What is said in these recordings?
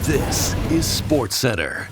This is Sportscentre.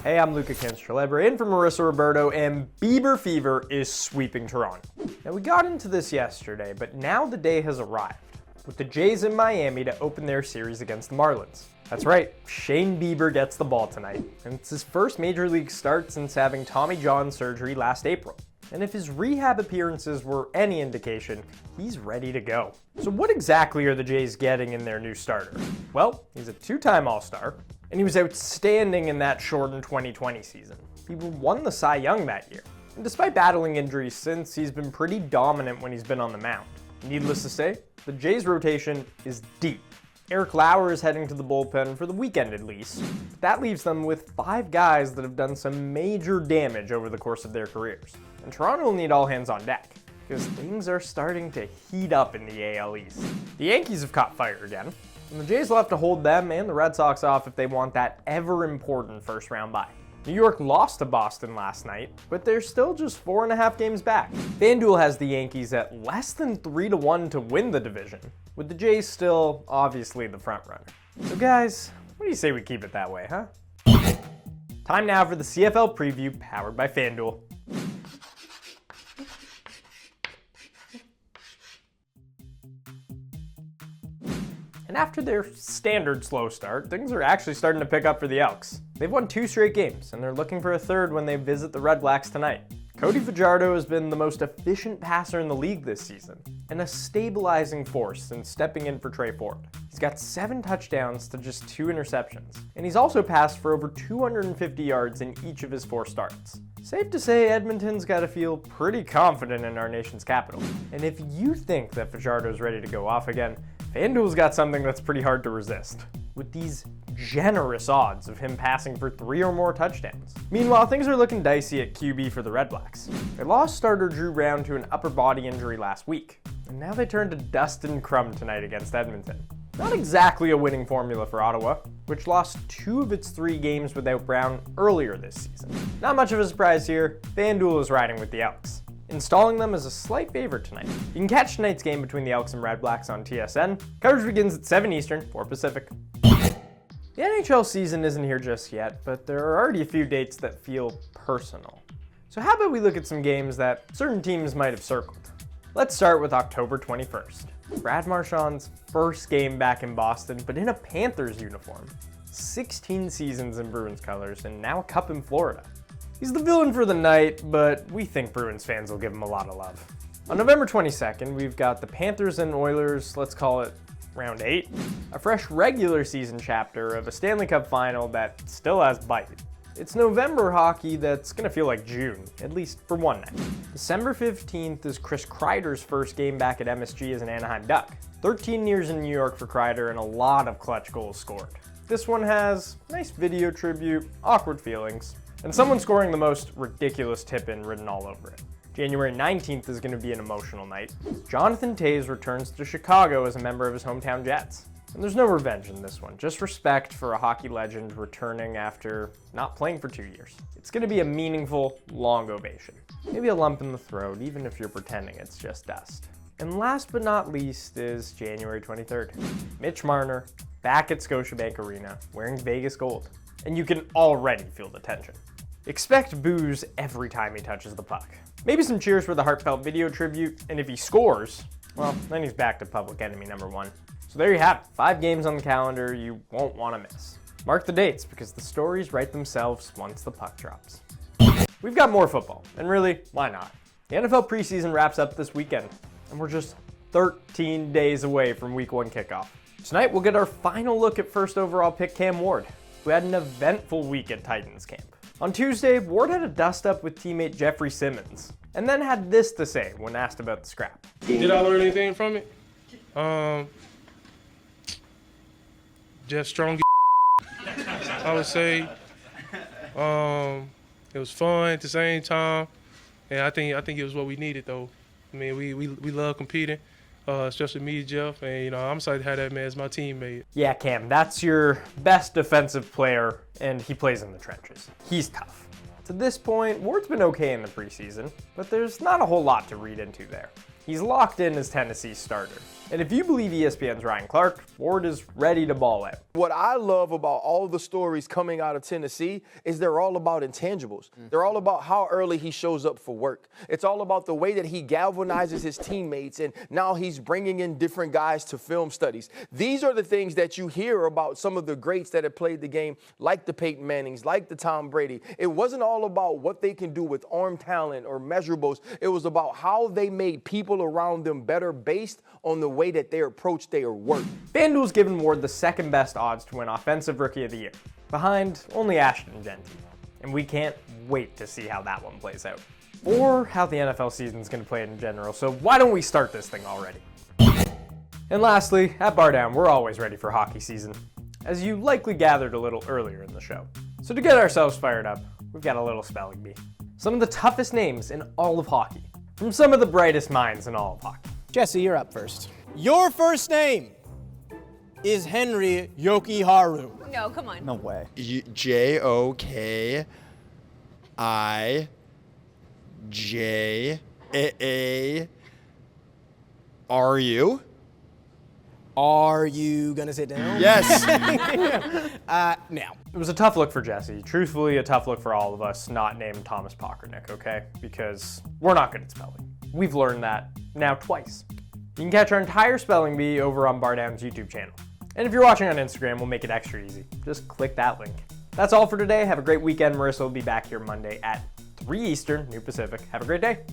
Hey, I'm Luca Canstrelebre in for Marissa Roberto, and Bieber Fever is sweeping Toronto. Now, we got into this yesterday, but now the day has arrived, with the Jays in Miami to open their series against the Marlins. That's right, Shane Bieber gets the ball tonight, and it's his first major league start since having Tommy John surgery last April. And if his rehab appearances were any indication, he's ready to go. So what exactly are the Jays getting in their new starter? Well, he's a two-time All-Star, and he was outstanding in that shortened 2020 season. He won the Cy Young that year. And despite battling injuries since, he's been pretty dominant when he's been on the mound. Needless to say, the Jays rotation is deep. Eric Lauer is heading to the bullpen for the weekend at least. That leaves them with 5 guys that have done some major damage over the course of their careers. And Toronto will need all hands on deck, because things are starting to heat up in the AL East. The Yankees have caught fire again, and the Jays will have to hold them and the Red Sox off if they want that ever-important first-round bye. New York lost to Boston last night, but they're still just 4.5 games back. FanDuel has the Yankees at less than 3-1 to win the division, with the Jays still obviously the front runner. So guys, what do you say we keep it that way, huh? Time now for the CFL Preview powered by FanDuel. And after their standard slow start, things are actually starting to pick up for the Elks. They've won 2 straight games, and they're looking for a third when they visit the Redblacks tonight. Cody Fajardo has been the most efficient passer in the league this season, and a stabilizing force since stepping in for Trey Ford. He's got 7 touchdowns to just 2 interceptions, and he's also passed for over 250 yards in each of his 4 starts. Safe to say Edmonton's got to feel pretty confident in our nation's capital. And if you think that Fajardo's ready to go off again, FanDuel's got something that's pretty hard to resist, with these generous odds of him passing for 3 or more touchdowns. Meanwhile, things are looking dicey at QB for the Redblacks. They lost starter Drew Brown to an upper body injury last week, and now they turn to Dustin Crum tonight against Edmonton. Not exactly a winning formula for Ottawa, which lost 2 of its 3 games without Brown earlier this season. Not much of a surprise here, FanDuel is riding with the Elks, installing them as a slight favorite tonight. You can catch tonight's game between the Elks and Redblacks on TSN. Coverage begins at 7 Eastern, 4 Pacific. The NHL season isn't here just yet, but there are already a few dates that feel personal. So how about we look at some games that certain teams might have circled? Let's start with October 21st. Brad Marchand's first game back in Boston, but in a Panthers uniform. 16 seasons in Bruins colors, and now a cup in Florida. He's the villain for the night, but we think Bruins fans will give him a lot of love. On November 22nd, we've got the Panthers and Oilers, let's call it round 8. A fresh regular season chapter of a Stanley Cup final that still has bite. It's November hockey that's gonna feel like June, at least for one night. December 15th is Chris Kreider's first game back at MSG as an Anaheim Duck. 13 years in New York for Kreider and a lot of clutch goals scored. This one has nice video tribute, awkward feelings, and someone scoring the most ridiculous tip-in written all over it. January 19th is going to be an emotional night. Jonathan Toews returns to Chicago as a member of his hometown Jets. And there's no revenge in this one, just respect for a hockey legend returning after not playing for 2 years. It's going to be a meaningful, long ovation. Maybe a lump in the throat, even if you're pretending it's just dust. And last but not least is January 23rd. Mitch Marner, back at Scotiabank Arena, wearing Vegas gold. And you can already feel the tension. Expect boos every time he touches the puck. Maybe some cheers for the heartfelt video tribute, and if he scores, well, then he's back to public enemy number 1. So there you have it, 5 games on the calendar you won't want to miss. Mark the dates, because the stories write themselves once the puck drops. We've got more football, and really, why not? The NFL preseason wraps up this weekend, and we're just 13 days away from week 1 kickoff. Tonight we'll get our final look at first overall pick Cam Ward, who had an eventful week at Titans camp. On Tuesday, Ward had a dust-up with teammate Jeffrey Simmons, and then had this to say when asked about the scrap. Did I learn anything from it? Just strong. I would say it was fun at the same time, and I think it was what we needed though. I mean, we love competing. Especially me, Jeff, and I'm excited to have that man as my teammate. Yeah, Cam, that's your best defensive player, and he plays in the trenches. He's tough. To this point, Ward's been okay in the preseason, but there's not a whole lot to read into there. He's locked in as Tennessee's starter. And if you believe ESPN's Ryan Clark, Ford is ready to ball out. What I love about all the stories coming out of Tennessee is they're all about intangibles. They're all about how early he shows up for work. It's all about the way that he galvanizes his teammates, and now he's bringing in different guys to film studies. These are the things that you hear about some of the greats that have played the game, like the Peyton Mannings, like the Tom Brady. It wasn't all about what they can do with arm talent or measurables. It was about how they made people around them better based on the way that they approach their work. FanDuel's given Ward the second best odds to win Offensive Rookie of the Year, behind only Ashton Genty. And we can't wait to see how that one plays out. Or how the NFL season's going to play in general, so why don't we start this thing already? And lastly, at Bar Down, we're always ready for hockey season, as you likely gathered a little earlier in the show. So to get ourselves fired up, we've got a little spelling bee. Some of the toughest names in all of hockey, from some of the brightest minds in all of hockey. Jesse, you're up first. Your first name is Henry Yokiharu. No, come on. No way. JokijAARU? Are you gonna sit down? Yes. Now. It was a tough look for Jesse. Truthfully, a tough look for all of us not named Thomas Pockernick, okay? Because we're not good at spelling. We've learned that now twice. You can catch our entire spelling bee over on Bar Down's YouTube channel. And if you're watching on Instagram, we'll make it extra easy. Just click that link. That's all for today. Have a great weekend. Marissa will be back here Monday at 3 Eastern, New Pacific. Have a great day.